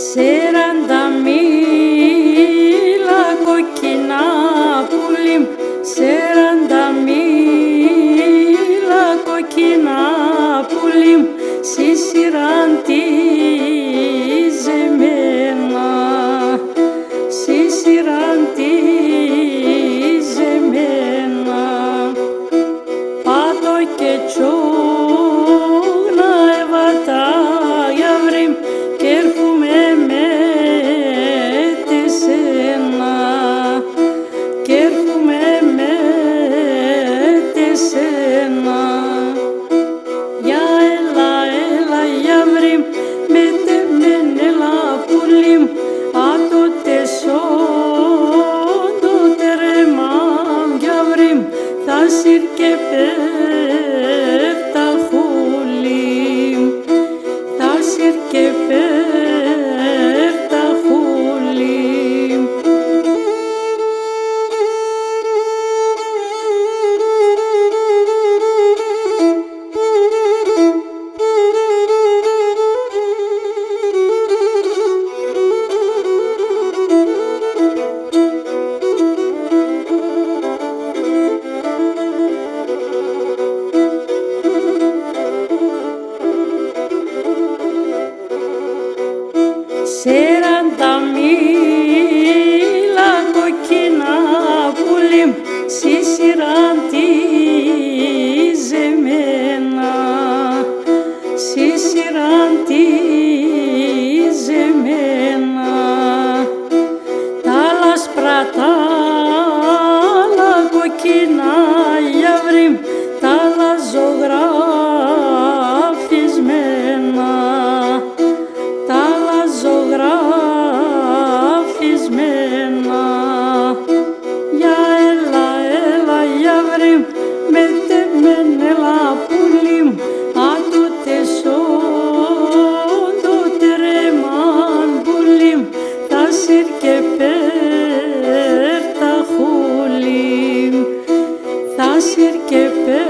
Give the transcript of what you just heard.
40 μίλα κοκκινά πουλί, 40 μίλα κοκκινά πουλί, συσυράν τη ζεμένα, συσυράν τη ζεμένα. Πάτω και τσόγνα εβατά για βρήμ κι έρχομαι με τη σένα, κι έρχομαι με τη σένα. Για έλα, έλα για βρήμ, με τεμέν έλα πουλίμ, άτοτε σόν το τερεμάμ για βρήμ, θα σύρ και πέφτα χουλίμ, θα σύρ και πέφτα χουλίμ. Σέραντα μίλα κοκκινά πουλί, συσυράν τη ζεμένα, συσυράν τη ζεμένα. Τα λάσπρα τα κοκκινά για βρήμ, τα λαζογραφισμένα, τα λαζογραφισμένα. Για έλα, έλα για βρήμ, με τεμέν έλα πουλίμ, άτοτε σόν το τερεμάν πουλίμ, θα σύρ και πέφτα χουλίμ, θα σύρ και πέφτα